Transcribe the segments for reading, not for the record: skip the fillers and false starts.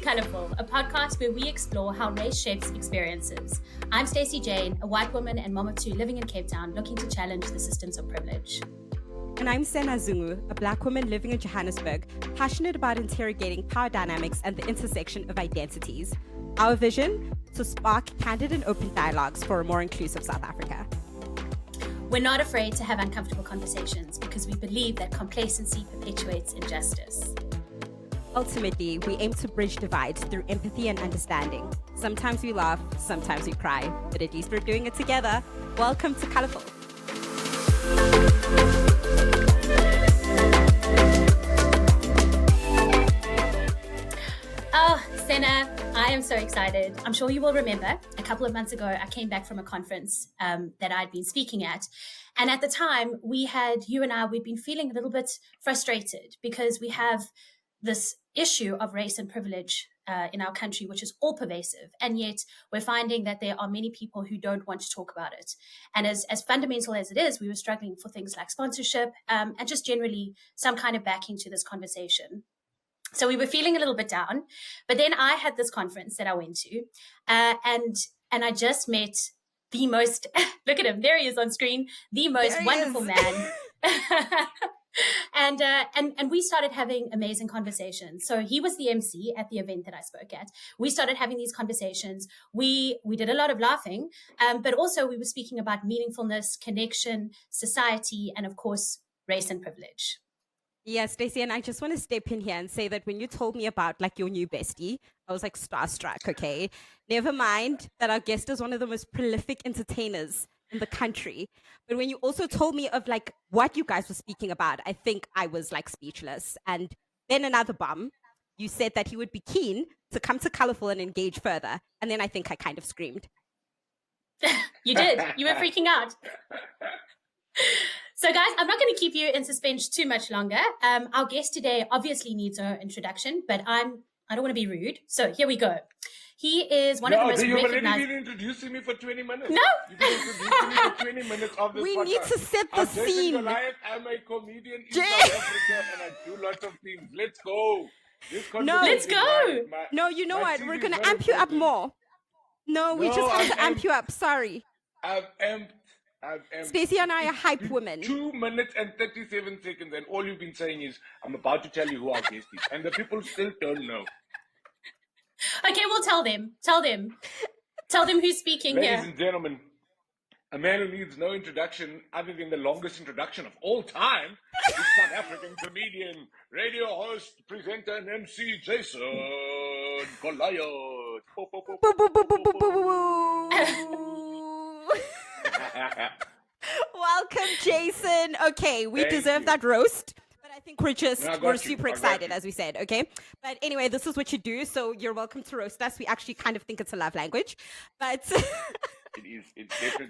Colourful, a podcast where we explore how race shapes experiences. I'm Stacey Jane, a white woman and mom of two living in Cape Town, looking to challenge the systems of privilege. And I'm Sena, a black woman living in Johannesburg, passionate about interrogating power dynamics and the intersection of identities. Our vision? To spark candid and open dialogues for a more inclusive South Africa. We're not afraid to have uncomfortable conversations because we believe that complacency perpetuates injustice. Ultimately, we aim to bridge divides through empathy and understanding. Sometimes we laugh, sometimes we cry, but at least we're doing it together. Welcome to Colourful. Oh, Sena, I am so excited. I'm sure you will remember a couple of months ago, I came back from a conference that I'd been speaking at. And at the time, we'd been feeling a little bit frustrated because we have this issue of race and privilege in our country, which is all pervasive. And yet we're finding that there are many people who don't want to talk about it. And as fundamental as it is, we were struggling for things like sponsorship and just generally some kind of backing to this conversation. So we were feeling a little bit down. But then I had this conference that I went to and I just met the most, look at him, there he is on screen, the most wonderful man. And we started having amazing conversations. So he was the MC at the event that I spoke at. We started having these conversations. We did a lot of laughing, but also we were speaking about meaningfulness, connection, society, and of course, race and privilege. Yes, Stacey, and I just want to step in here and say that when you told me about like your new bestie, I was like starstruck, okay? Never mind that our guest is one of the most prolific entertainers in the country. But when you also told me of like what you guys were speaking about, I think I was like speechless. And then another bum, you said that he would be keen to come to Colourful and engage further. And then I think I kind of screamed. You did. You were freaking out. So guys, I'm not going to keep you in suspense too much longer. Our guest today obviously needs her introduction, but I don't want to be rude. So here we go. He is one of the most recognized... You've already been introducing me for 20 minutes. No! You've been introducing me for 20 minutes of this We podcast. need to set the Jason scene. Goliath, I'm a comedian in South Africa and I do lots of things. Let's go. Let's go. No, you know what? We're going to amp you up more. No, we just have to amp you up. Sorry. I've amped. Stacey and I are hype women. 2 minutes and 37 seconds and all you've been saying is, I'm about to tell you who our guest is. And the people still don't know. Okay, well, tell them. Tell them who's speaking Ladies here. Ladies and gentlemen, a man who needs no introduction other than the longest introduction of all time is South African comedian, radio host, presenter, and MC Jason Goliath. Welcome, Jason. Okay, we deserve that roast. I think we're super excited, as we said, okay? But anyway, this is what you do, so you're welcome to roast us. We actually kind of think it's a love language, but... It is. It's definitely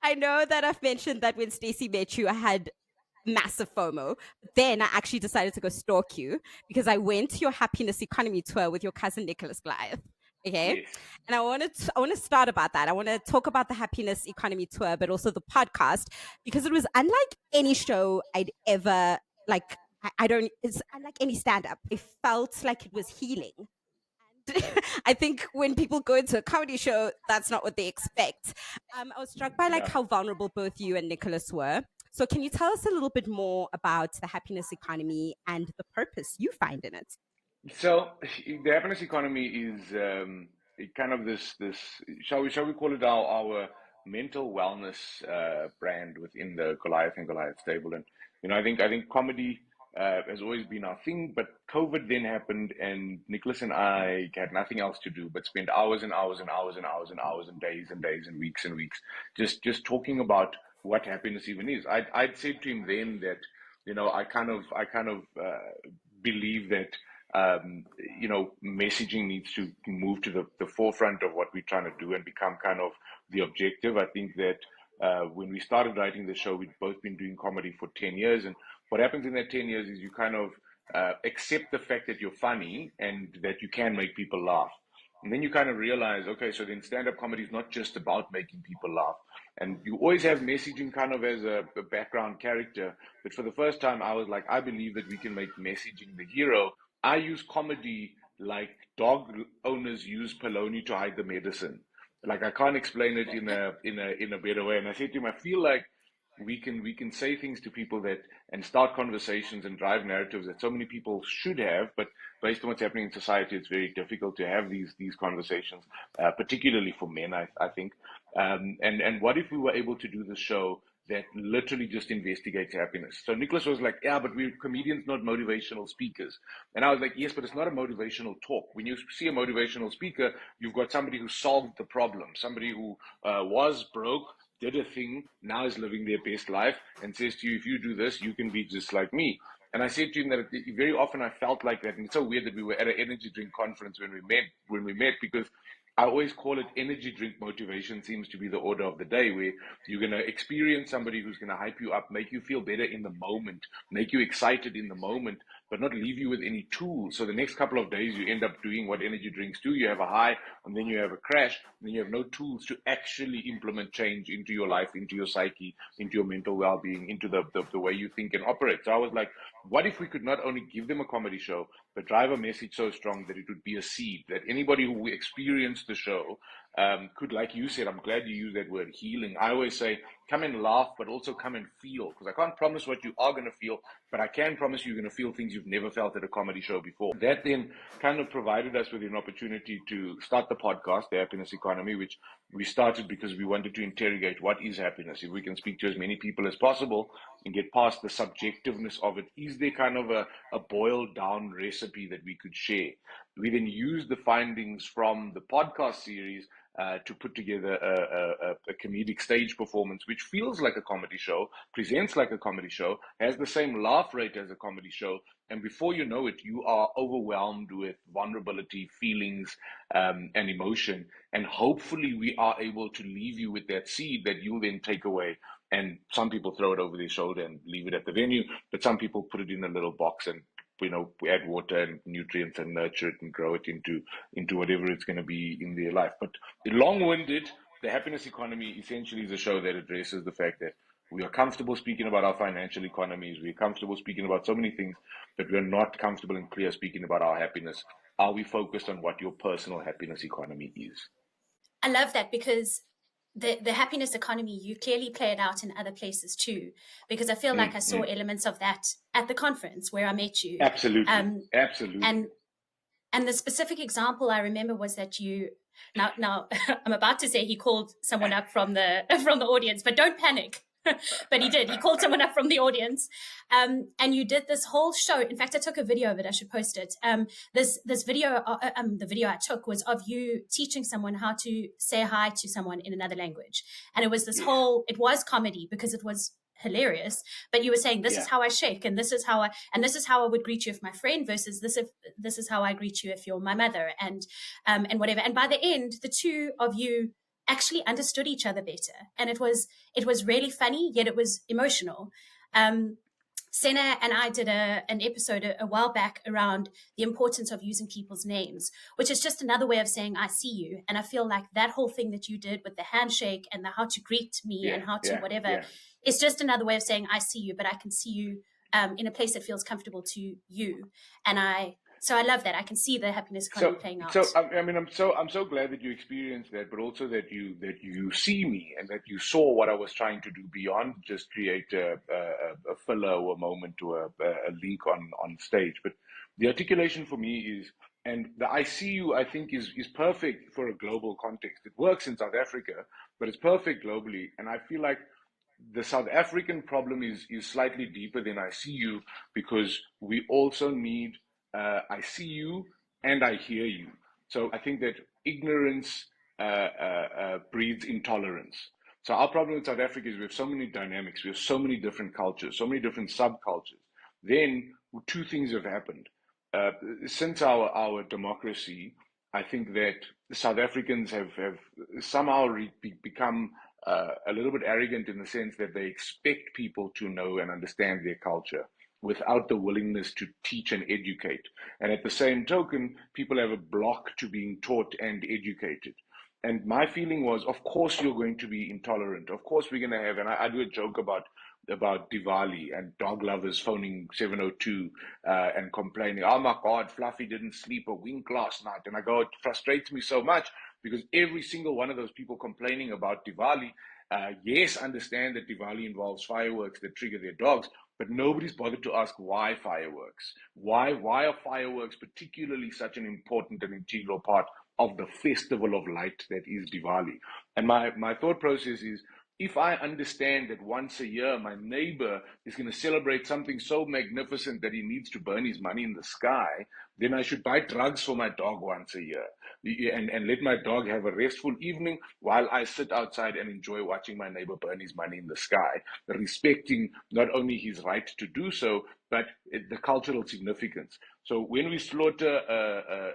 I know that I've mentioned that when Stacey met you, I had massive FOMO. Then I actually decided to go stalk you because I went to your happiness economy tour with your cousin Nicholas Goliath. Okay. Yes. And I want to start about that. I want to talk about the happiness economy tour, but also the podcast, because it was unlike any show I'd ever it's unlike any stand-up. It felt like it was healing. And I think when people go into a comedy show, that's not what they expect. I was struck by how vulnerable both you and Nicholas were. So can you tell us a little bit more about the happiness economy and the purpose you find in it? So the happiness economy is kind of this shall we call it our mental wellness brand within the Goliath and Goliath stable. And I think comedy has always been our thing, but COVID then happened and Nicholas and I had nothing else to do but spend hours and hours and hours and hours and hours and days and weeks just talking about what happiness even is. I'd said to him then that I kind of believe that messaging needs to move to the forefront of what we're trying to do and become kind of the objective. I think that when we started writing the show, we'd both been doing comedy for 10 years. And what happens in that 10 years is you kind of accept the fact that you're funny and that you can make people laugh. And then you kind of realize, okay, so then stand-up comedy is not just about making people laugh. And you always have messaging kind of as a background character. But for the first time, I was like, I believe that we can make messaging the hero. I use comedy like dog owners use polony to hide the medicine. Like I can't explain it in a better way. And I said to him, I feel like we can say things to people that and start conversations and drive narratives that so many people should have, but based on what's happening in society, it's very difficult to have these conversations, particularly for men, I think. And what if we were able to do this show that literally just investigates happiness? So Nicholas was like, yeah, but we're comedians, not motivational speakers. And I was like, yes, but it's not a motivational talk. When you see a motivational speaker, you've got somebody who solved the problem, somebody who was broke, did a thing, now is living their best life, and says to you, if you do this, you can be just like me. And I said to him that very often I felt like that, and it's so weird that we were at an energy drink conference when we met, because I always call it energy drink motivation seems to be the order of the day, where you're going to experience somebody who's going to hype you up, make you feel better in the moment, make you excited in the moment, but not leave you with any tools. So the next couple of days, you end up doing what energy drinks do. You have a high, and then you have a crash, and then you have no tools to actually implement change into your life, into your psyche, into your mental well-being, into the way you think and operate. So I was like, what if we could not only give them a comedy show, but drive a message so strong that it would be a seed, that anybody who experienced the show could, like you said, I'm glad you used that word, healing. I always say, come and laugh, but also come and feel, because I can't promise what you are going to feel, but I can promise you're going to feel things you've never felt at a comedy show before. That then kind of provided us with an opportunity to start the podcast, The Happiness Economy, which we started because we wanted to interrogate what is happiness. If we can speak to as many people as possible and get past the subjectiveness of it, is there kind of a boiled down recipe that we could share? We then used the findings from the podcast series to put together a comedic stage performance, which feels like a comedy show, presents like a comedy show, has the same laugh rate as a comedy show. And before you know it, you are overwhelmed with vulnerability, feelings, and emotion. And hopefully we are able to leave you with that seed that you then take away. And some people throw it over their shoulder and leave it at the venue, but some people put it in a little box and we add water and nutrients and nurture it and grow it into whatever it's going to be in their life. But long-winded, The Happiness Economy essentially is a show that addresses the fact that we are comfortable speaking about our financial economies. We're comfortable speaking about so many things, but we're not comfortable and clear speaking about our happiness. Are we focused on what your personal happiness economy is? I love that, because the happiness economy, you clearly play it out in other places too, because I feel like I saw elements of that at the conference where I met you. Absolutely. Absolutely. And the specific example I remember was that you now I'm about to say he called someone up from the audience, but don't panic. But he did. He called someone up from the audience, and you did this whole show. In fact, I took a video of it. I should post it. This video, the video I took was of you teaching someone how to say hi to someone in another language, and it was this whole. It was comedy because it was hilarious. But you were saying this is how I shake, and this is how I would greet you if my friend, versus this is how I greet you if you're my mother, and whatever. And by the end, the two of you actually understood each other better, and it was really funny, yet it was emotional. Sena and I did an episode a while back around the importance of using people's names, which is just another way of saying I see you. And I feel like that whole thing that you did with the handshake and the how to greet me and how to whatever is just another way of saying I see you, but I can see you in a place that feels comfortable to you. And so I love that. I can see the happiness economy playing out. So I mean, I'm so glad that you experienced that, but also that you see me and that you saw what I was trying to do beyond just create a filler or a moment or a link on stage. But the articulation for me is, and the I see you, I think is perfect for a global context. It works in South Africa, but it's perfect globally. And I feel like the South African problem is slightly deeper than I see you, because we also need I see you and I hear you. So I think that ignorance breeds intolerance. So our problem with South Africa is we have so many dynamics, we have so many different cultures, so many different subcultures. Then two things have happened. Since our democracy, I think that South Africans have somehow become a little bit arrogant in the sense that they expect people to know and understand their culture without the willingness to teach and educate. And at the same token, people have a block to being taught and educated. And my feeling was, of course, you're going to be intolerant. Of course, we're going to have, and I do a joke about about Diwali and dog lovers phoning 702 and complaining, oh my God, Fluffy didn't sleep a wink last night. And I go, it frustrates me so much because every single one of those people complaining about Diwali, yes, understand that Diwali involves fireworks that trigger their dogs, but nobody's bothered to ask why fireworks. Why are fireworks particularly such an important and integral part of the festival of light that is Diwali? And my thought process is, if I understand that once a year my neighbor is going to celebrate something so magnificent that he needs to burn his money in the sky, then I should buy drugs for my dog once a year and let my dog have a restful evening while I sit outside and enjoy watching my neighbor burn his money in the sky, respecting not only his right to do so, but the cultural significance. So when we slaughter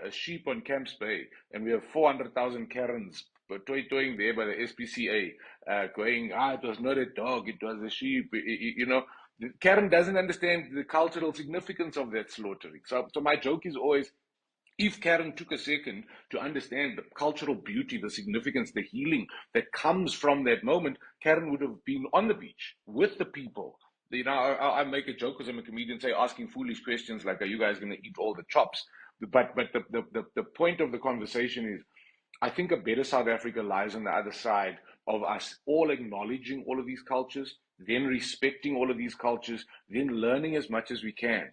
a sheep on Camps Bay and we have 400,000 Karens toying there by the SPCA, going, it was not a dog, it was a sheep, Karen doesn't understand the cultural significance of that slaughtering. So my joke is always, if Karen took a second to understand the cultural beauty, the significance, the healing that comes from that moment, Karen would have been on the beach with the people. I make a joke because I'm a comedian, say asking foolish questions like, are you guys going to eat all the chops? But the point of the conversation is, I think a better South Africa lies on the other side of us all acknowledging all of these cultures, then respecting all of these cultures, then learning as much as we can.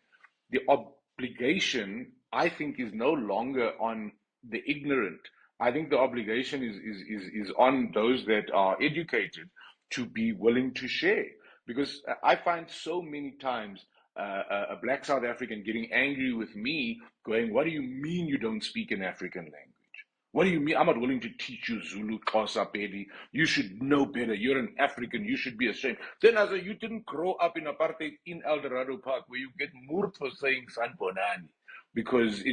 The obligation, I think, is no longer on the ignorant. I think the obligation is on those that are educated to be willing to share. Because I find so many times a black South African getting angry with me, going, what do you mean you don't speak an African language? What do you mean? I'm not willing to teach you Zulu, Xhosa, Pedi. You should know better. You're an African. You should be ashamed. Then I say, you didn't grow up in apartheid in El Dorado Park where you get murdered for saying Sanbonani. Because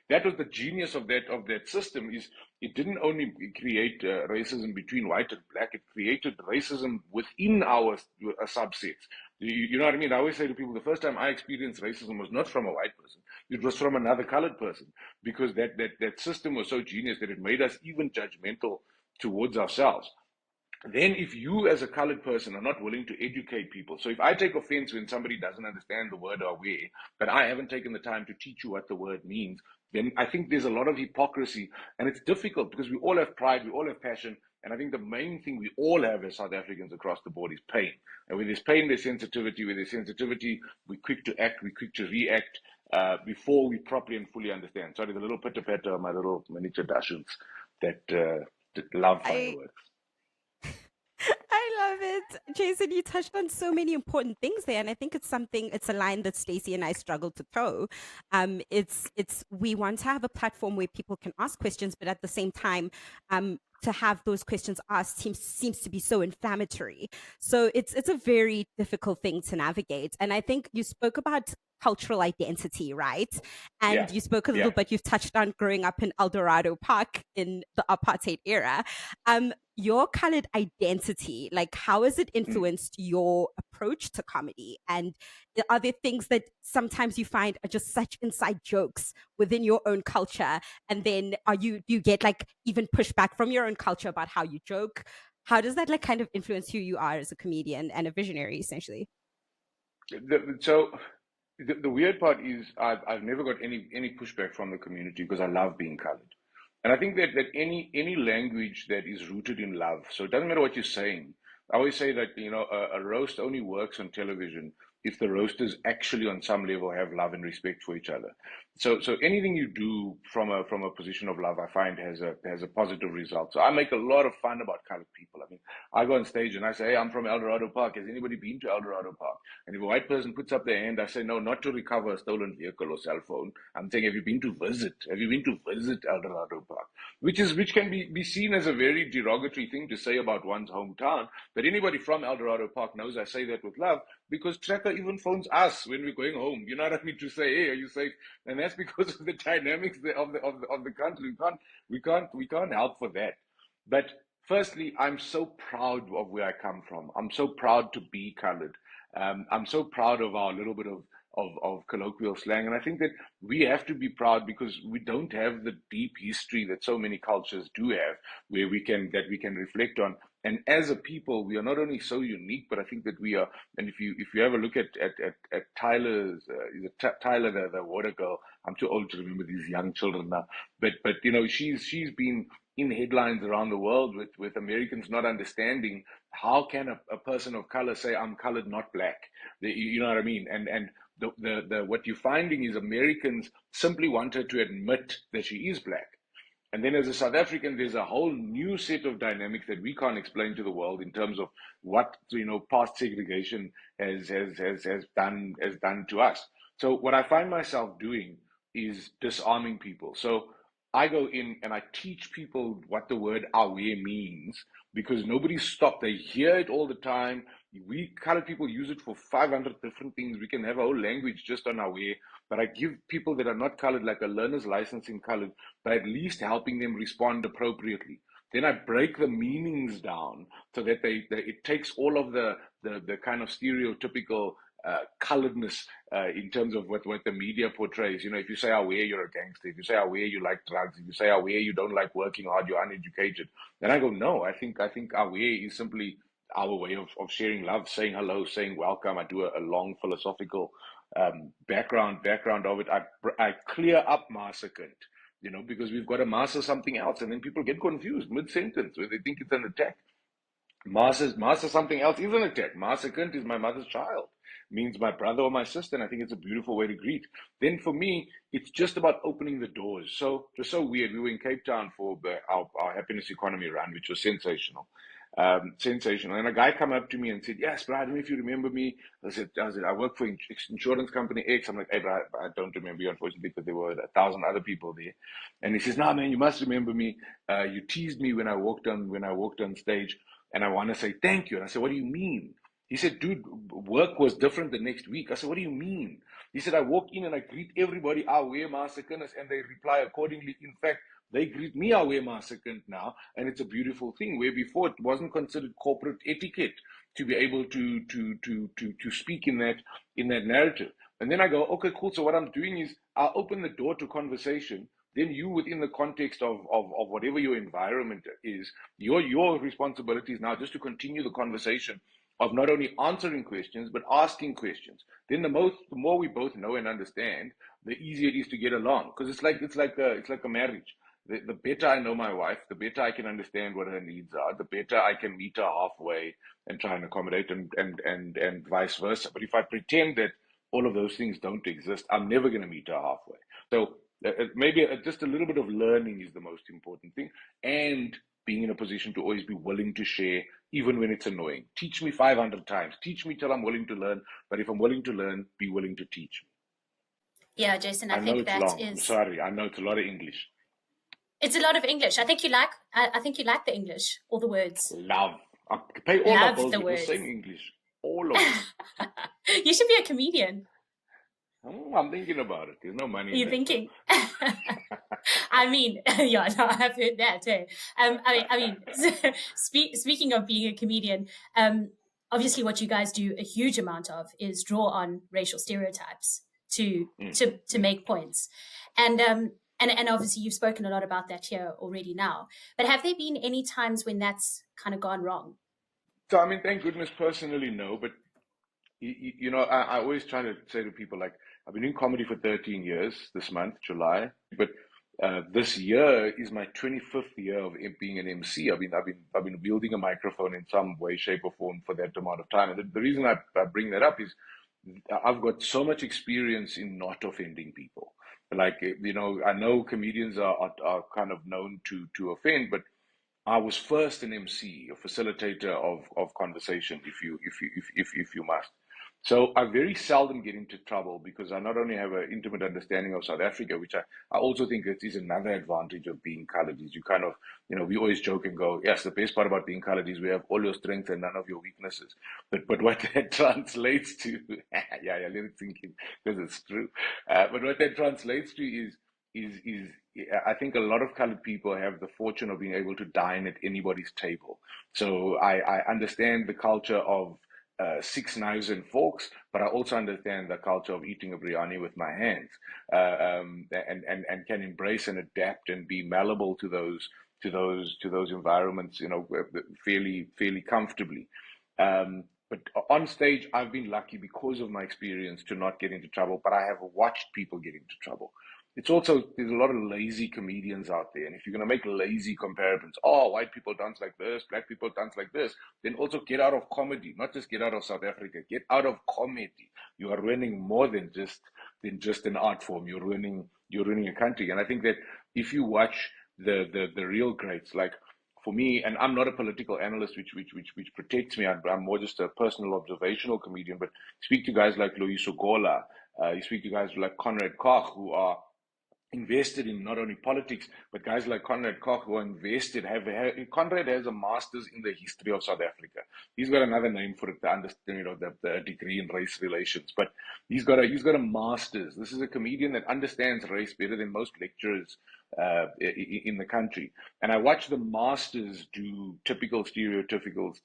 that was the genius of that system, is it didn't only create racism between white and black, it created racism within our subsets. You know what I mean? I always say to people, the first time I experienced racism was not from a white person, it was from another colored person, because that system was so genius that it made us even judgmental towards ourselves. Then if you as a colored person are not willing to educate people, so if I take offense when somebody doesn't understand the word aware, but I haven't taken the time to teach you what the word means, then I think there's a lot of hypocrisy, and it's difficult because we all have pride, we all have passion, and I think the main thing we all have as South Africans across the board is pain. And when there's pain, there's sensitivity. With there's sensitivity, we're quick to act, we're quick to react before we properly and fully understand. Sorry, the little pitter-patter of my little miniature Dachshunds that love fireworks. I love it. Jason, you touched on so many important things there. And I think it's a line that Stacy and I struggle to toe. We want to have a platform where people can ask questions, but at the same time, to have those questions asked seems to be so inflammatory. So it's a very difficult thing to navigate. And I think you spoke about cultural identity, right? And you spoke a little bit, you've touched on growing up in El Dorado Park in the apartheid era. Your colored identity, like how has it influenced your approach to comedy? And are there things that sometimes you find are just such inside jokes within your own culture? And then do you get like even pushback from your own culture about how you joke? How does that like kind of influence who you are as a comedian and a visionary, essentially? The weird part is I've never got any pushback from the community because I love being colored. And I think that any language that is rooted in love, so it doesn't matter what you're saying. I always say that, a roast only works on television if the roasters actually on some level have love and respect for each other. So anything you do from a position of love, I find has a positive result. So I make a lot of fun about colored people. I mean, I go on stage and I say, hey, I'm from El Dorado Park. Has anybody been to El Dorado Park? And if a white person puts up their hand, I say, no, not to recover a stolen vehicle or cell phone. I'm saying, have you been to visit? Have you been to visit El Dorado Park? Which can be seen as a very derogatory thing to say about one's hometown. But anybody from El Dorado Park knows I say that with love, because Tracker even phones us when we're going home. You know what I mean? To say, hey, are you safe? And that's because of the dynamics of the country. We can't help for that. But firstly, I'm so proud of where I come from. I'm so proud to be colored. I'm so proud of our little bit of of colloquial slang. And I think that we have to be proud because we don't have the deep history that so many cultures do have, where we can reflect on. And as a people, we are not only so unique, but I think that we are. And if you have a look at Tyler's, Tyler, the water girl. I'm too old to remember these young children now, but you know, she's been in headlines around the world with Americans not understanding how can a person of color say I'm colored, not black. You know what I mean? And the what you're finding is Americans simply want her to admit that she is black. And then as a South African, there's a whole new set of dynamics that we can't explain to the world in terms of what, you know, past segregation has done to us. So what I find myself doing is disarming people. So I go in and I teach people what the word aware means because nobody's stopped. They hear it all the time. We colored people use it for 500 different things. We can have a whole language just on aware. But I give people that are not colored like a learner's license in colored, but at least helping them respond appropriately. Then I break the meanings down so that it takes all of the kind of stereotypical coloredness in terms of what the media portrays. You know, if you say aware, you're a gangster. If you say aware, you like drugs. If you say aware, you don't like working hard, you're uneducated. Then I go, no, I think aware is simply our way of sharing love, saying hello, saying welcome. I do a long philosophical background of it. I clear up massacre, you know, because we've got to master something else, and then people get confused mid-sentence where they think it's an attack. Master something else is an attack. Massacre is my mother's child, means my brother or my sister, and I think it's a beautiful way to greet. Then for me, it's just about opening the doors. So it was so weird. We were in Cape Town for our happiness economy run, which was sensational. Sensational. And a guy come up to me and said, "Yes, bro, I don't know if you remember me." I said, I work for insurance company X. I'm like, "Hey, bro, I don't remember you, unfortunately, because there were 1,000 other people there." And he says, "No, man, you must remember me. You teased me when I walked on stage, and I want to say thank you." And I said, "What do you mean?" He said, "Dude, work was different the next week." I said, "What do you mean?" He said, "I walk in and I greet everybody, our way massacre, and they reply accordingly. In fact, they greet me our way massacre now, and it's a beautiful thing. Where before it wasn't considered corporate etiquette to be able to speak in that narrative." And then I go, "Okay, cool. So what I'm doing is I'll open the door to conversation. Then you, within the context of whatever your environment is, your responsibility is now just to continue the conversation of not only answering questions but asking questions. Then the more we both know and understand, the easier it is to get along. Because it's like a marriage. The better I know my wife, the better I can understand what her needs are, the better I can meet her halfway and try and accommodate, and vice versa. But if I pretend that all of those things don't exist, I'm never going to meet her halfway. So maybe just a little bit of learning is the most important thing, and being in a position to always be willing to share, even when it's annoying. Teach me 500 times. Teach me till I'm willing to learn. But if I'm willing to learn, be willing to teach. Yeah, Jason, I I know think it's that long. I'm is. sorry. I know it's a lot of English. It's a lot of English. I think you like. I think you like the English, all the words. Love. I pay all my Love bills the with words. the same English. All of them. You should be a comedian. I'm thinking about it. There's no money in You're that. thinking. I mean, yeah, no, I've heard that. Eh? I mean, speaking of being a comedian, obviously, what you guys do a huge amount of is draw on racial stereotypes to make points, and obviously you've spoken a lot about that here already now. But have there been any times when that's kind of gone wrong? So, I mean, thank goodness personally, no. But, you know, I always try to say to people, like, I've been in comedy for 13 years this month, July. But this year is my 25th year of being an MC. I've been wielding a microphone in some way, shape, or form for that amount of time. And the reason I bring that up is I've got so much experience in not offending people. Like, you know, I know comedians are kind of known to offend, but I was first an MC, a facilitator of conversation, if you must. So I very seldom get into trouble because I not only have an intimate understanding of South Africa, which I also think it is another advantage of being colored, is you kind of, you know, we always joke and go, yes, the best part about being colored is we have all your strengths and none of your weaknesses. But what that translates to, yeah, let it sink in because it's true. But what that translates to is I think a lot of colored people have the fortune of being able to dine at anybody's table. So I understand the culture of six knives and forks, but I also understand the culture of eating a biryani with my hands, and can embrace and adapt and be malleable to those environments, fairly comfortably. But on stage, I've been lucky because of my experience to not get into trouble, but I have watched people get into trouble. It's also, there's a lot of lazy comedians out there. And if you're going to make lazy comparisons, oh, white people dance like this, black people dance like this, then also get out of comedy, not just get out of South Africa, get out of comedy. You are ruining more than just an art form. You're ruining a country. And I think that if you watch the real greats, like for me, and I'm not a political analyst, which protects me. I'm more just a personal observational comedian. But speak to guys like Loyiso Gola, you speak to guys like Conrad Koch, who are invested in not only politics, but guys like Conrad Koch who are invested. Conrad has a master's in the history of South Africa. He's got another name for it, to understand, the degree in race relations. But he's got a master's. This is a comedian that understands race better than most lecturers in the country. And I watch the masters do typical stereotypical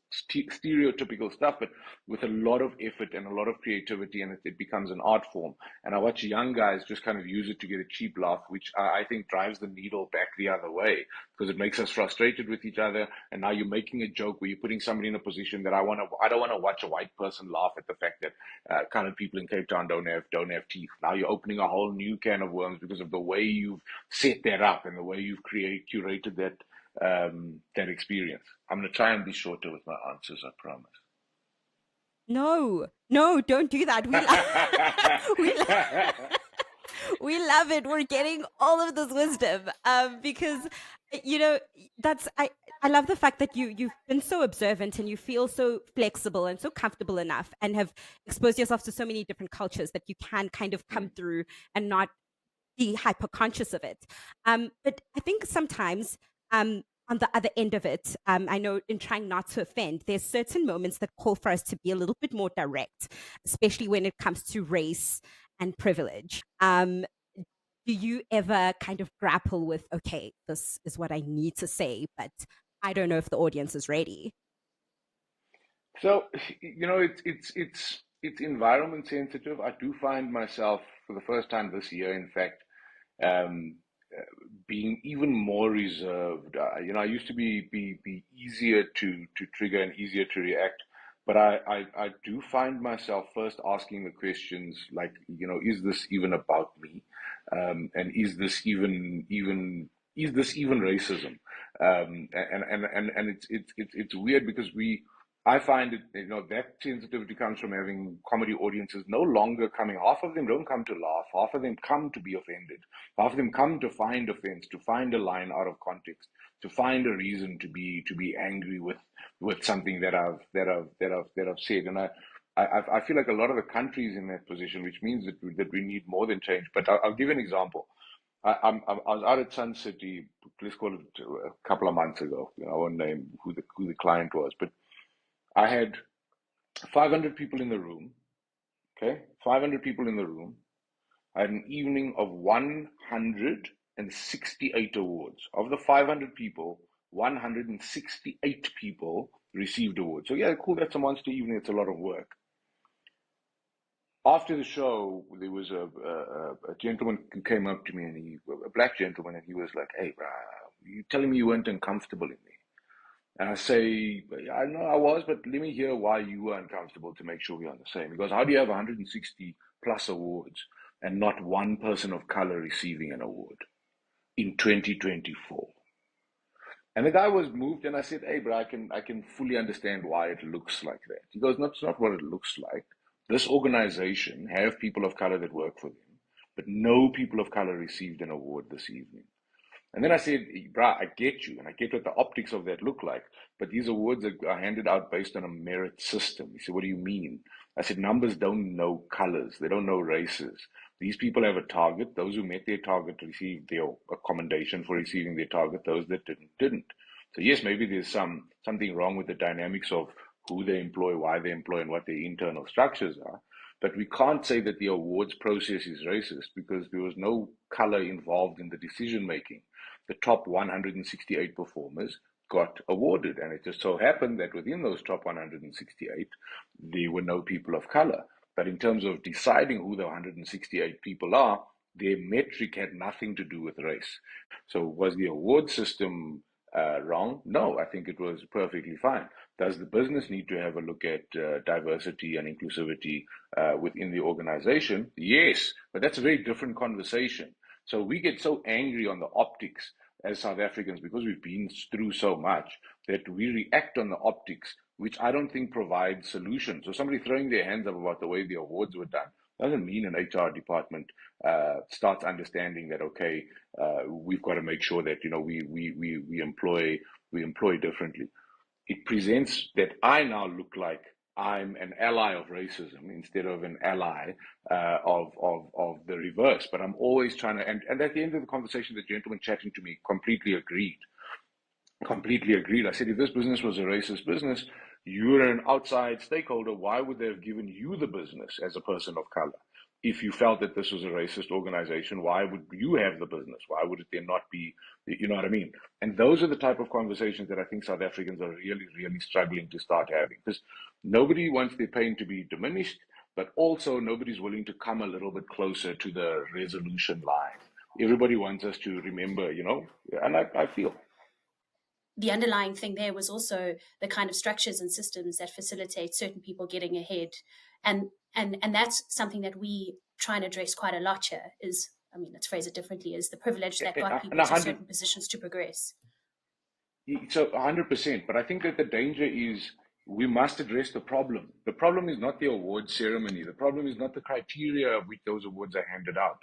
stuff, but with a lot of effort and a lot of creativity, and it becomes an art form. And I watch young guys just kind of use it to get a cheap laugh, which I think drives the needle back the other way, because it makes us frustrated with each other. And now you're making a joke where you're putting somebody in a position that I don't want to watch a white person laugh at the fact that colored people in Cape Town don't have teeth. Now you're opening a whole new can of worms because of the way you've set that up and the way you've curated that experience. I'm going to try and be shorter with my answers, I promise. No, don't do that. We love it. We're getting all of this wisdom because I love the fact that you've been so observant and you feel so flexible and so comfortable enough and have exposed yourself to so many different cultures that you can kind of come through and not be hyper conscious of it. But I think sometimes on the other end of it, I know in trying not to offend, there's certain moments that call for us to be a little bit more direct, especially when it comes to race and privilege. Do you ever kind of grapple with, okay, this is what I need to say, but I don't know if the audience is ready? So, it's environment sensitive. I do find myself for the first time this year, in fact, um, being even more reserved. I used to be easier to trigger and easier to react, but I do find myself first asking the questions like, is this even about me? And is this even racism? And it's weird because I find it, that sensitivity comes from having comedy audiences no longer coming. Half of them don't come to laugh. Half of them come to be offended. Half of them come to find offense, to find a line out of context, to find a reason to be angry with something that I've said. And I feel like a lot of the country is in that position, which means that we need more than change. But I'll give you an example. I was out at Sun City, let's call it a couple of months ago. I won't name who the client was, but I had 500 people in the room. Okay, 500 people in the room. I had an evening of 168 awards. Of the 500 people, 168 people received awards. So yeah, cool. That's a monster evening. It's a lot of work. After the show, there was a gentleman who came up to me, and a black gentleman, and he was like, "Hey, bro, you telling me you weren't uncomfortable in there?" And I say, "I know I was, but let me hear why you were uncomfortable to make sure we're on the same." Because how do you have 160 plus awards and not one person of color receiving an award in 2024? And the guy was moved, and I said, "Hey, bro, I can fully understand why it looks like that." He goes, "No, it's not what it looks like. This organization have people of color that work for them, but no people of color received an award this evening." And then I said, "Bruh, I get you, and I get what the optics of that look like, but these awards are handed out based on a merit system." He said, "What do you mean?" I said, "Numbers don't know colors, they don't know races. These people have a target. Those who met their target received their accommodation for receiving their target. Those that didn't. So yes, maybe there's something wrong with the dynamics of who they employ, why they employ, and what their internal structures are. But we can't say that the awards process is racist because there was no color involved in the decision making. The top 168 performers got awarded. And it just so happened that within those top 168, there were no people of color. But in terms of deciding who the 168 people are, their metric had nothing to do with race. So was the award system wrong? No, I think it was perfectly fine. Does the business need to have a look at diversity and inclusivity within the organization? Yes, but that's a very different conversation. So we get so angry on the optics as South Africans because we've been through so much that we react on the optics, which I don't think provides solutions. So somebody throwing their hands up about the way the awards were done doesn't mean an HR department starts understanding that, okay, we've got to make sure that, you know, we employ differently. It presents that I now look like I'm an ally of racism instead of an ally of the reverse. But I'm always trying to, and at the end of the conversation, the gentleman chatting to me completely agreed. Completely agreed. I said, if this business was a racist business, you're an outside stakeholder. Why would they have given you the business as a person of color? If you felt that this was a racist organization, why would you have the business? Why would it then not be, you know what I mean? And those are the type of conversations that I think South Africans are really, really struggling to start having. Because nobody wants their pain to be diminished, but also nobody's willing to come a little bit closer to the resolution line. Everybody wants us to remember, you know, and I feel. The underlying thing there was also the kind of structures and systems that facilitate certain people getting ahead. And that's something that we try and address quite a lot here is, I mean, let's phrase it differently, is the privilege that got people to certain positions to progress. So 100%, but I think that the danger is we must address the problem. The problem is not the award ceremony. The problem is not the criteria of which those awards are handed out.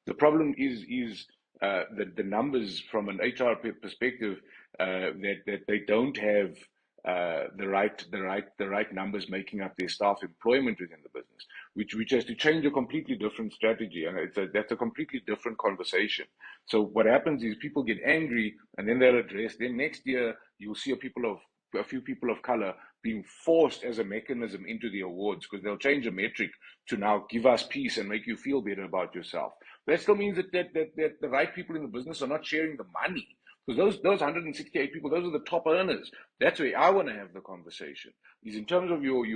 The problem is the numbers from an HR perspective that they don't have the right numbers making up their staff employment within the business, which has to change a completely different strategy, and that's a completely different conversation. So what happens is people get angry, and then they'll address. Then next year you'll see a few people of color being forced as a mechanism into the awards because they'll change a metric to now give us peace and make you feel better about yourself. That still means that the right people in the business are not sharing the money. Because those 168 people, those are the top earners. That's where I want to have the conversation. Is in terms of your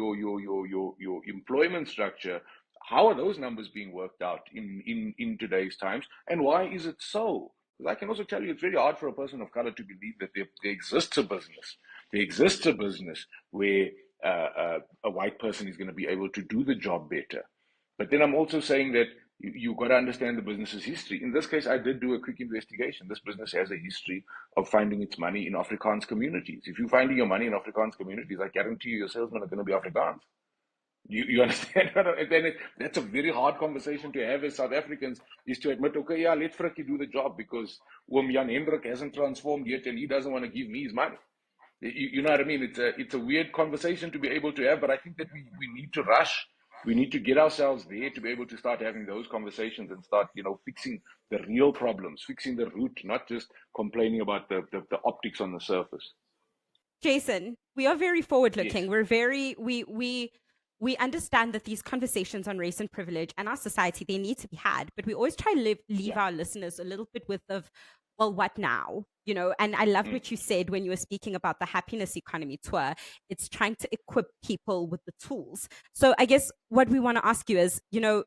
employment structure, how are those numbers being worked out in today's times, and why is it so? Because I can also tell you, it's very hard for a person of color to believe that there exists a business. There exists a business where a white person is going to be able to do the job better. But then I'm also saying that you've got to understand the business's history. In this case, I did do a quick investigation. This business has a history of finding its money in Afrikaans communities. If you're finding your money in Afrikaans communities, I guarantee you your salesmen are going to be Afrikaans. You understand? Then that's a very hard conversation to have as South Africans, is to admit, okay, yeah, let Frikkie do the job because Jan Hendrik hasn't transformed yet and he doesn't want to give me his money. You know what I mean? It's a weird conversation to be able to have, but I think that we need to rush. We need to get ourselves there to be able to start having those conversations and start, you know, fixing the real problems, fixing the root, not just complaining about the optics on the surface. Jason, we are very forward-looking. Yes. We're very we understand that these conversations on race and privilege and our society, they need to be had, but we always try to leave our listeners a little bit with well, what now? You know, and I loved what you said when you were speaking about the happiness economy tour. It's trying to equip people with the tools. So I guess what we want to ask you is, you know,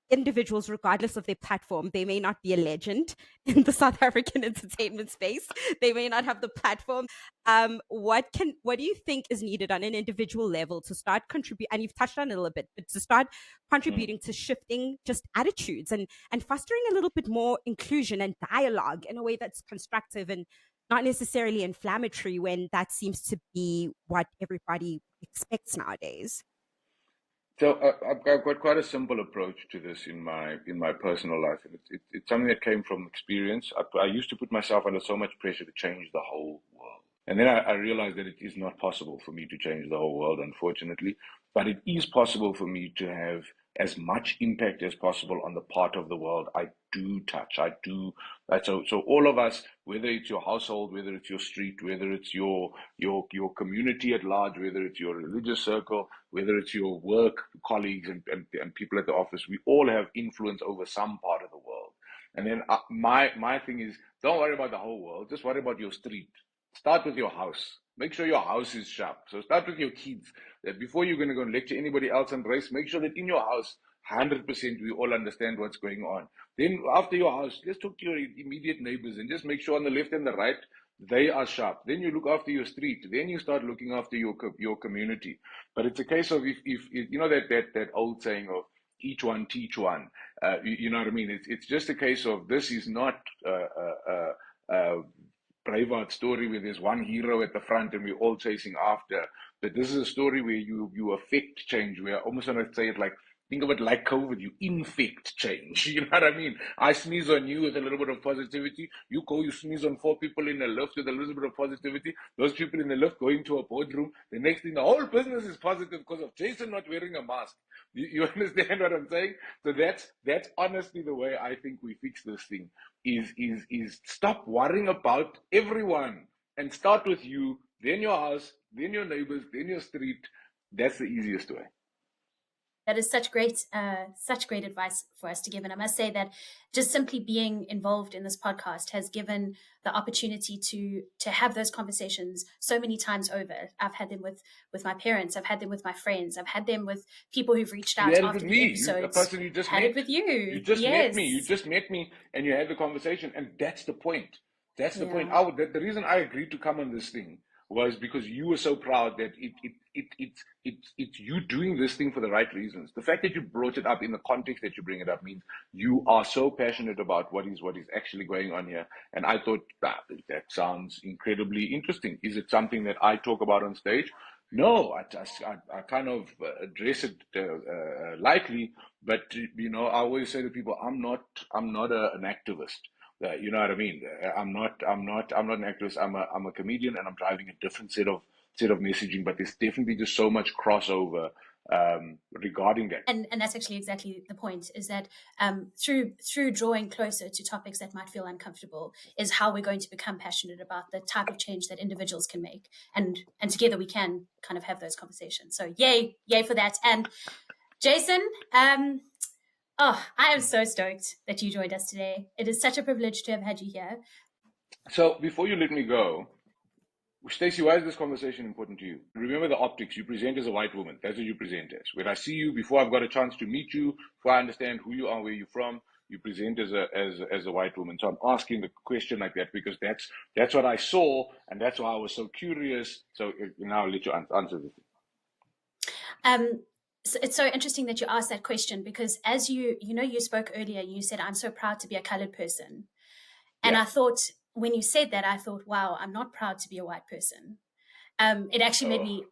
individuals, regardless of their platform, they may not be a legend in the South African entertainment space. They may not have the platform. What do you think is needed on an individual level to start contribute? And you've touched on it a little bit, but to start contributing to shifting just attitudes and fostering a little bit more inclusion and dialogue in a way that's constructive and not necessarily inflammatory when that seems to be what everybody expects nowadays. So I've got quite a simple approach to this in my personal life, and it's something that came from experience. I used to put myself under so much pressure to change the whole world, and then I realized that it is not possible for me to change the whole world, unfortunately. But it is possible for me to have as much impact as possible on the part of the world I do touch. So all of us, whether it's your household, whether it's your street, whether it's your community at large, whether it's your religious circle, whether it's your work colleagues and people at the office, we all have influence over some part of the world. And then my thing is, don't worry about the whole world, just worry about your street. Start with your house. Make sure your house is sharp. So start with your kids. That before you're going to go and lecture anybody else on race, make sure that in your house, 100% we all understand what's going on. Then after your house, just talk to your immediate neighbors and just make sure on the left and the right, they are sharp. Then you look after your street. Then you start looking after your community. But it's a case of if you know that old saying of each one teach one. You know what I mean? It's just a case of this is not Braveheart story where there's one hero at the front and we're all chasing after. But this is a story where you affect change. We are almost going to say it like, think of it like COVID, you infect change. You know what I mean? I sneeze on you with a little bit of positivity. You sneeze on 4 people in a lift with a little bit of positivity. Those people in the lift go into a boardroom. The next thing, the whole business is positive because of Jason not wearing a mask. You understand what I'm saying? So that's honestly the way I think we fix this thing. Is stop worrying about everyone and start with you, then your house, then your neighbors, then your street. That's the easiest way. That is such great advice for us to give. And I must say that just simply being involved in this podcast has given the opportunity to have those conversations so many times over. I've had them with my parents. I've had them with my friends. I've had them with people who've reached out after the episode. A person you just had met. It with you. You just yes. met me. You just met me and you had the conversation. And that's the point. That's the point. The reason I agreed to come on this thing was because you were so proud that it's you doing this thing for the right reasons. The fact that you brought it up in the context that you bring it up means you are so passionate about what is actually going on here. And I thought that sounds incredibly interesting. Is it something that I talk about on stage? No, I kind of address it lightly, but I always say to people, I'm not an activist. You know what I mean? I'm not an activist. I'm a comedian, and I'm driving a different set of messaging. But there's definitely just so much crossover regarding that. And that's actually exactly the point. Is that through drawing closer to topics that might feel uncomfortable is how we're going to become passionate about the type of change that individuals can make, and together we can kind of have those conversations. So yay for that. And Jason. Oh, I am so stoked that you joined us today. It is such a privilege to have had you here. So before you let me go, Stacy, why is this conversation important to you? Remember the optics. You present as a white woman. That's what you present as. When I see you, before I've got a chance to meet you, before I understand who you are, where you're from, you present as a white woman. So I'm asking the question like that because that's what I saw, and that's why I was so curious. So now I'll let you answer this. So it's so interesting that you asked that question because as you spoke earlier, you said, I'm so proud to be a colored person. And I thought, when you said that, I thought, wow, I'm not proud to be a white person. It actually made me,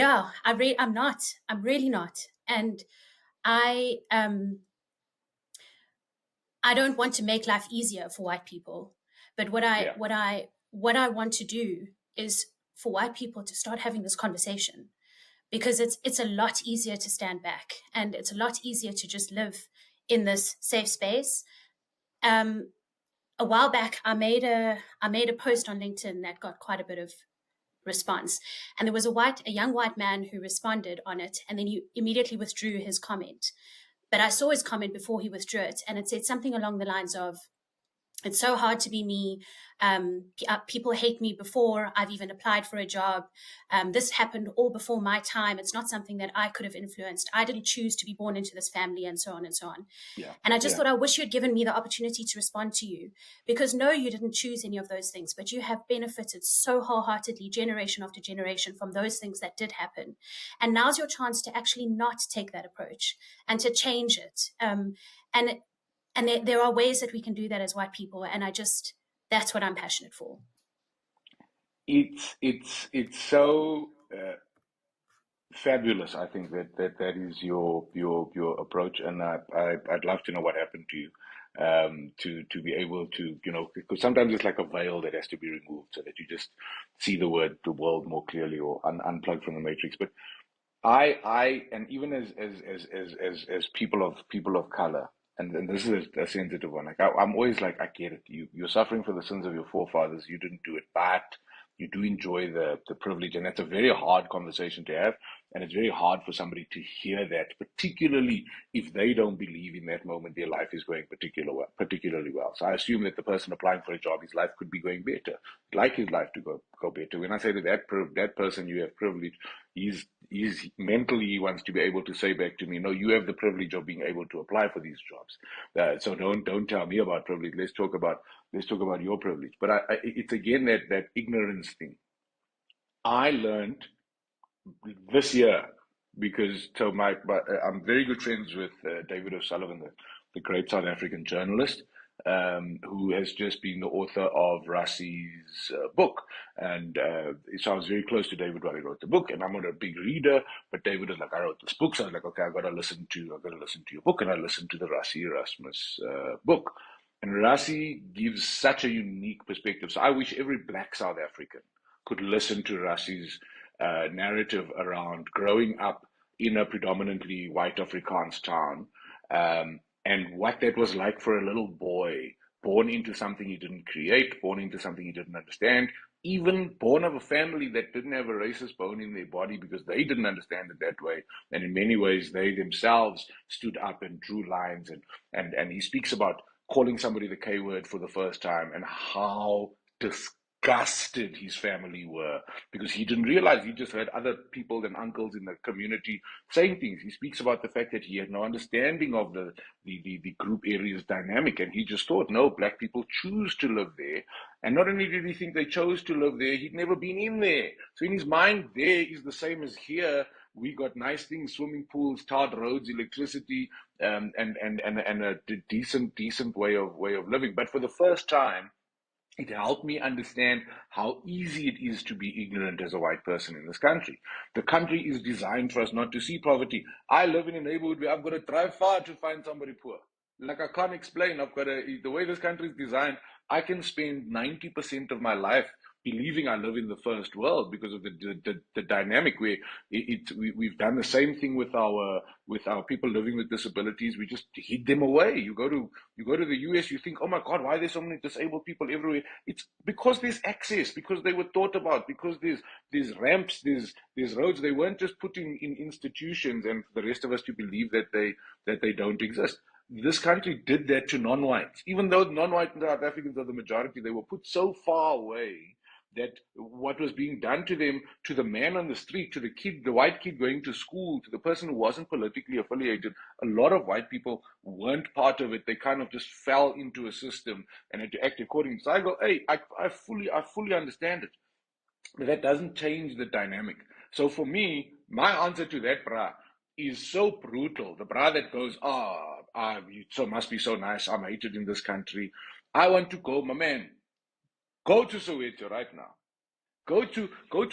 I'm not. I'm really not. And I don't want to make life easier for white people. But what I want to do is for white people to start having this conversation. Because it's a lot easier to stand back and it's a lot easier to just live in this safe space. A while back, I made a post on LinkedIn that got quite a bit of response. And there was a young white man who responded on it and then he immediately withdrew his comment. But I saw his comment before he withdrew it and it said something along the lines of, it's so hard to be me. People hate me before I've even applied for a job. This happened all before my time. It's not something that I could have influenced. I didn't choose to be born into this family and so on and so on. Yeah. And I just thought, I wish you had given me the opportunity to respond to you because no, you didn't choose any of those things, but you have benefited so wholeheartedly generation after generation from those things that did happen. And now's your chance to actually not take that approach and to change it. And there are ways that we can do that as white people. And that's what I'm passionate for. It's so fabulous. I think that is your approach. And I'd love to know what happened to you to be able to, because sometimes it's like a veil that has to be removed so that you just see the world more clearly or unplug from the matrix. But and even as people of color, and this is a sensitive one. Like I'm always like, I get it. You're suffering for the sins of your forefathers. You didn't do it, but you do enjoy the privilege, and that's a very hard conversation to have. And it's very hard for somebody to hear that, particularly if they don't believe in that moment their life is going particularly well. So I assume that the person applying for a job, his life could be going better. He'd like his life to go better. When I say that person, you have privilege, he's mentally, he wants to be able to say back to me, no, you have the privilege of being able to apply for these jobs. So don't tell me about privilege. Let's talk about your privilege. But it's again that ignorance thing. I learned this year because I'm very good friends with David O'Sullivan, the great South African journalist, who has just been the author of Rassi's book. And so I was very close to David while he wrote the book, and I'm not a big reader, but David was like, I wrote this book, so I was like, okay, I've got to listen to your book, and I listened to the Rassi Erasmus book. And Rassi gives such a unique perspective. So I wish every black South African could listen to Rassi's narrative around growing up in a predominantly white Afrikaans town, and what that was like for a little boy born into something he didn't create, born into something he didn't understand, even born of a family that didn't have a racist bone in their body because they didn't understand it that way. And in many ways, they themselves stood up and drew lines. And he speaks about calling somebody the K word for the first time and how disgusted his family were because he didn't realize. He just heard other people and uncles in the community saying things. He speaks about the fact that he had no understanding of the group area's dynamic, and he just thought, no, black people choose to live there. And not only did he think they chose to live there, he'd never been in there. So in his mind, there is the same as here. We got nice things, swimming pools, tarred roads, electricity, and a decent way of living. But for the first time, it helped me understand how easy it is to be ignorant as a white person in this country. The country is designed for us not to see poverty. I live in a neighborhood where I've got to drive far to find somebody poor. Like, I can't explain. The way this country is designed, I can spend 90% of my life believing I live in the first world because of the dynamic where we've done the same thing with our people living with disabilities. We just hid them away. You go to the US, you think, oh my God, why are there so many disabled people everywhere? It's because there's access, because they were thought about, because there's ramps, there's roads. They weren't just put in institutions and for the rest of us to believe that they don't exist. This country did that to non-whites. Even though non-white South Africans are the majority, they were put so far away that what was being done to them, to the man on the street, to the white kid going to school, to the person who wasn't politically affiliated, a lot of white people weren't part of it. They kind of just fell into a system and had to act accordingly. So I go, hey, I fully understand it. But that doesn't change the dynamic. So for me, my answer to that bra is so brutal. The bra that goes, you so must be so nice, I'm hated in this country. I want to go, my man, go to Soweto right now. Go to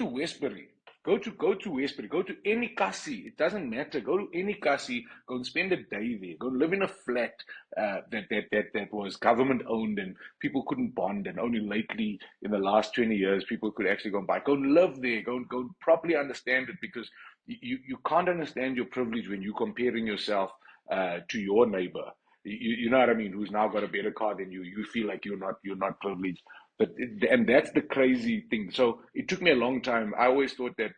Westbury. Go to Westbury. Go to any kasi. It doesn't matter. Go to any kasi. Go and spend a day there. Go live in a flat that was government owned and people couldn't bond. And only lately, in the last 20 years, people could actually go and buy. Go and live there. Go and properly understand it, because you can't understand your privilege when you're comparing yourself to your neighbor. You know what I mean? Who's now got a better car than you? You feel like you're not privileged. And that's the crazy thing. So it took me a long time. I always thought that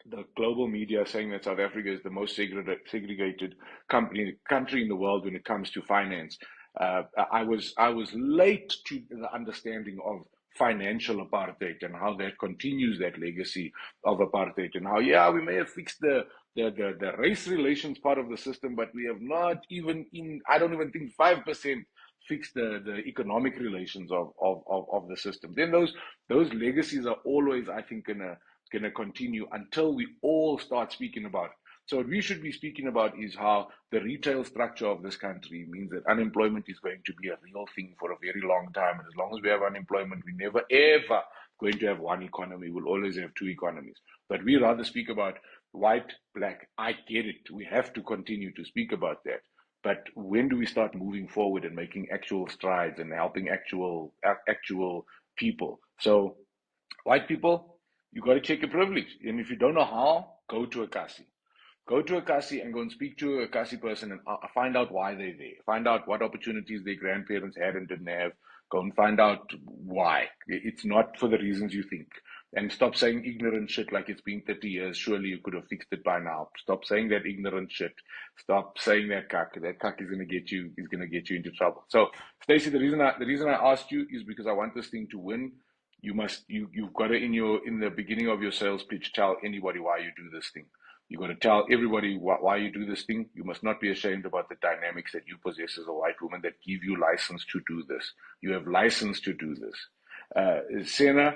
the global media saying that South Africa is the most segregated country in the world when it comes to finance. I was late to the understanding of financial apartheid and how that continues that legacy of apartheid, and how, yeah, we may have fixed the race relations part of the system, but we have not even I don't even think 5% fix the economic relations of the system. Then those legacies are always, I think, gonna continue until we all start speaking about it. So what we should be speaking about is how the retail structure of this country means that unemployment is going to be a real thing for a very long time. And as long as we have unemployment, we're never ever going to have one economy. We'll always have two economies. But we rather speak about white, black. I get it. We have to continue to speak about that. But when do we start moving forward and making actual strides and helping actual people? So white people, you got to check your privilege. And if you don't know how, go to a kasi. Go to a kasi and go and speak to a kasi person and find out why they're there. Find out what opportunities their grandparents had and didn't have. Go and find out why. It's not for the reasons you think. And stop saying ignorant shit like it's been 30 years. Surely you could have fixed it by now. Stop saying that ignorant shit. Stop saying that cuck. That cuck is gonna get you into trouble. So, Stacey, the reason I asked you is because I want this thing to win. You've got to in the beginning of your sales pitch tell anybody why you do this thing. You've got to tell everybody why you do this thing. You must not be ashamed about the dynamics that you possess as a white woman that give you license to do this. You have license to do this. Sena,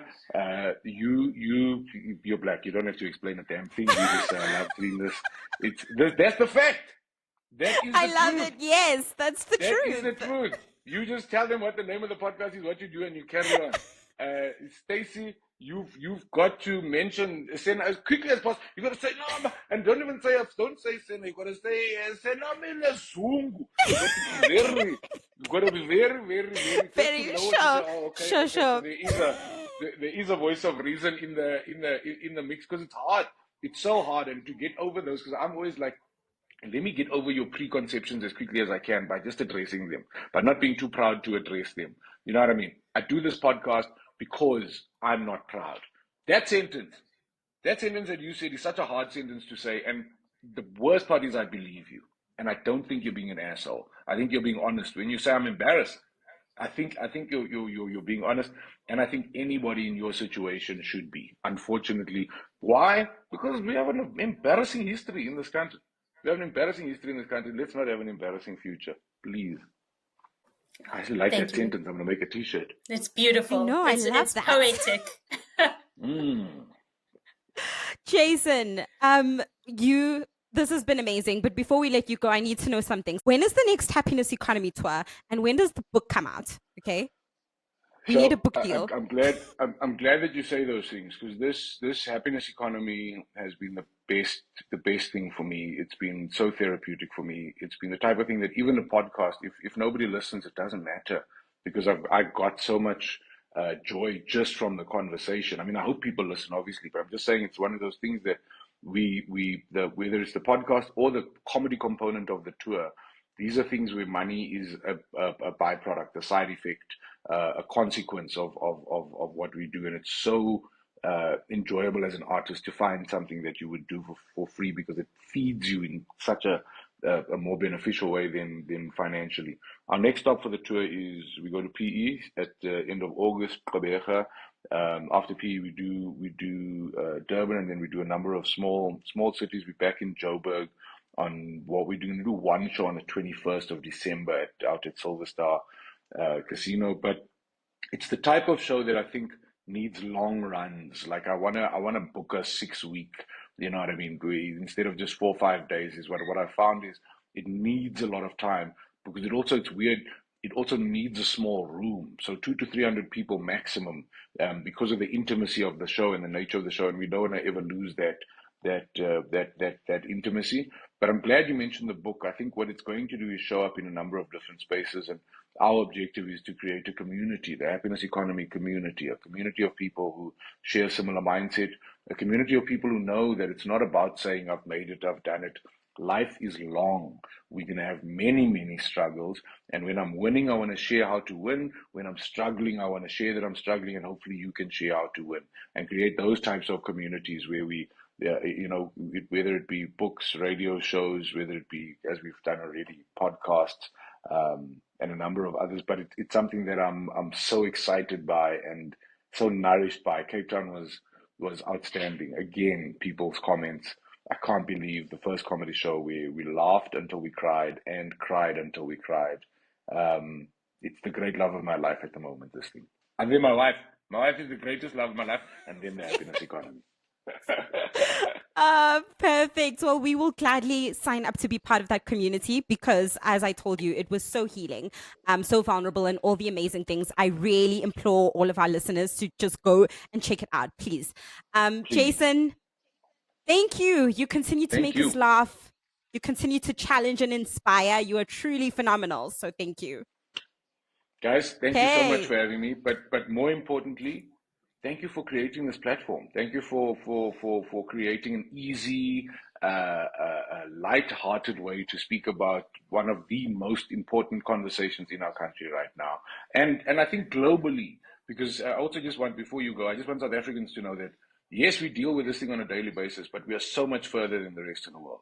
you're black. You don't have to explain a damn thing. You just say, I love doing this. That's the fact. That is I the love truth. it. Yes, that's the That truth. is the truth. You just tell them what the name of the podcast is, what you do, and you carry on. Stacey, you've got to mention Sena as quickly as possible. You got to say no, and don't say Sena. You got to say Sena Zungu. You got to be very, very, very. Very know sure. Say, oh, okay, Sure. So there is a voice of reason in the mix because it's hard. It's so hard, and to get over those, because I'm always like, let me get over your preconceptions as quickly as I can by just addressing them, by not being too proud to address them. You know what I mean? I do this podcast because I'm not proud. That sentence that you said is such a hard sentence to say. And the worst part is I believe you. And I don't think you're being an asshole. I think you're being honest. When you say I'm embarrassed, I think you're being honest. And I think anybody in your situation should be. Unfortunately. Why? Because we have an embarrassing history in this country. We have an embarrassing history in this country. Let's not have an embarrassing future. Please. I actually like that sentence. I'm going to make a t-shirt. It's beautiful. I know, It's that. Poetic. Jason, this has been amazing. But before we let you go, I need to know something. When is the next Happiness Economy tour? And when does the book come out? Okay. We need a book deal. I'm glad that you say those things, because this happiness economy has been the best thing for me. It's been so therapeutic for me. It's been the type of thing that even a podcast, if nobody listens, it doesn't matter, because I've got so much joy just from the conversation. I mean, I hope people listen, obviously, but I'm just saying it's one of those things that whether it's the podcast or the comedy component of the tour, these are things where money is a byproduct, a side effect, a consequence of what we do. And it's so enjoyable as an artist to find something that you would do for free, because it feeds you in such a more beneficial way than financially. Our next stop for the tour is we go to PE at the end of August, Gqeberha. After PE, we do Durban, and then we do a number of small cities. We're back in Joburg on what we're going to do one show on the 21st of December out at Silver Star Casino. But it's the type of show that I think needs long runs. Like I wanna book a 6-week, you know what I mean? Instead of just 4 or 5 days is what I found is it needs a lot of time, because it's weird. It also needs a small room, so 200 to 300 people maximum, because of the intimacy of the show and the nature of the show, and we don't want to ever lose that intimacy. But I'm glad you mentioned the book. I think what it's going to do is show up in a number of different spaces, and our objective is to create a community, the happiness economy community, a community of people who share a similar mindset, a community of people who know that it's not about saying I've made it, I've done it. Life is long. We're going to have many, many struggles. And when I'm winning, I want to share how to win. When I'm struggling, I want to share that I'm struggling, and hopefully you can share how to win, and create those types of communities where we, whether it be books, radio shows, whether it be, as we've done already, podcasts, and a number of others. But it's something that I'm so excited by and so nourished by. Cape Town was outstanding. Again, people's comments. I can't believe the first comedy show we laughed until we cried and cried until we cried. It's the great love of my life at the moment, this thing. And then my wife is the greatest love of my life, and then the happiness economy. Perfect. Well, we will gladly sign up to be part of that community, because as I told you, it was so healing, so vulnerable, and all the amazing things. I really implore all of our listeners to just go and check it out, please. Jason, thank you. You continue to make us laugh. You continue to challenge and inspire. You are truly phenomenal. So thank you. Guys, thank you so much for having me. But more importantly, thank you for creating this platform. Thank you for creating an easy, light-hearted way to speak about one of the most important conversations in our country right now. And I think globally, Because I also just want, before you go, I just want South Africans to know that, yes, we deal with this thing on a daily basis, but we are so much further than the rest of the world.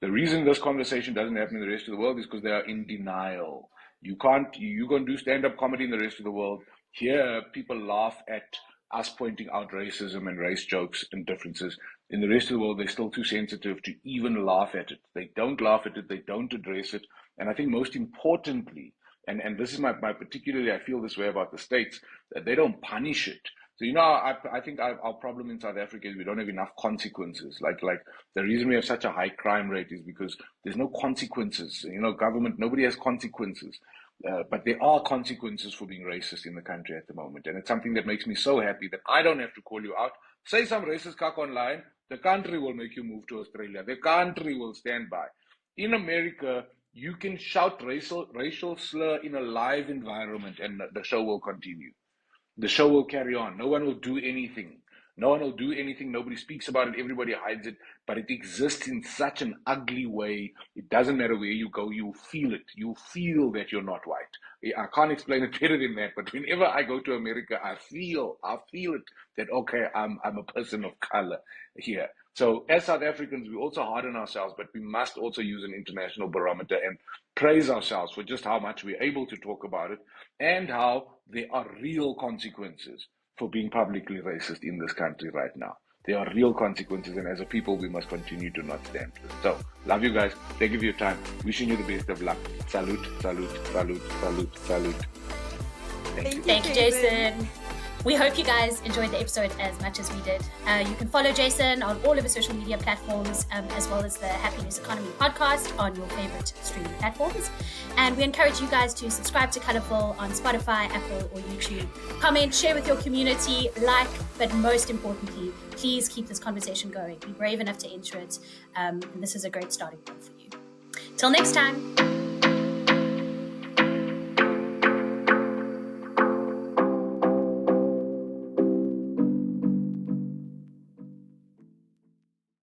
The reason this conversation doesn't happen in the rest of the world is because they are in denial. You go and do stand-up comedy in the rest of the world. Here, people laugh at us pointing out racism and race jokes and differences. In the rest of the world, they're still too sensitive to even laugh at it. They don't laugh at it. They don't address it. And I think most importantly, and this is my particularly, I feel this way about the States, that they don't punish it. So, I think our problem in South Africa is we don't have enough consequences. Like the reason we have such a high crime rate is because there's no consequences. Government, nobody has consequences. But there are consequences for being racist in the country at the moment. And it's something that makes me so happy that I don't have to call you out. Say some racist cuck online, the country will make you move to Australia. The country will stand by. In America, you can shout racial slur in a live environment and the show will continue. The show will carry on. No one will do anything. Nobody speaks about it. Everybody hides it. But it exists in such an ugly way. It doesn't matter where you go. You feel it. You feel that you're not white. I can't explain it better than that. But whenever I go to America, I feel it that, okay, I'm a person of color here. So as South Africans, we also harden ourselves, but we must also use an international barometer and praise ourselves for just how much we're able to talk about it and how there are real consequences for being publicly racist in this country right now. There are real consequences, and as a people, we must continue to not stand for it. So, love you guys. Thank you for your time. Wishing you the best of luck. Salute, salute, salute, salute, salute. Thank you, Jason. We hope you guys enjoyed the episode as much as we did. You can follow Jason on all of his social media platforms, as well as the Happiness Economy podcast on your favorite streaming platforms. And we encourage you guys to subscribe to Colourful on Spotify, Apple, or YouTube. Comment, share with your community, like, but most importantly, please keep this conversation going. Be brave enough to enter it. And this is a great starting point for you. Till next time.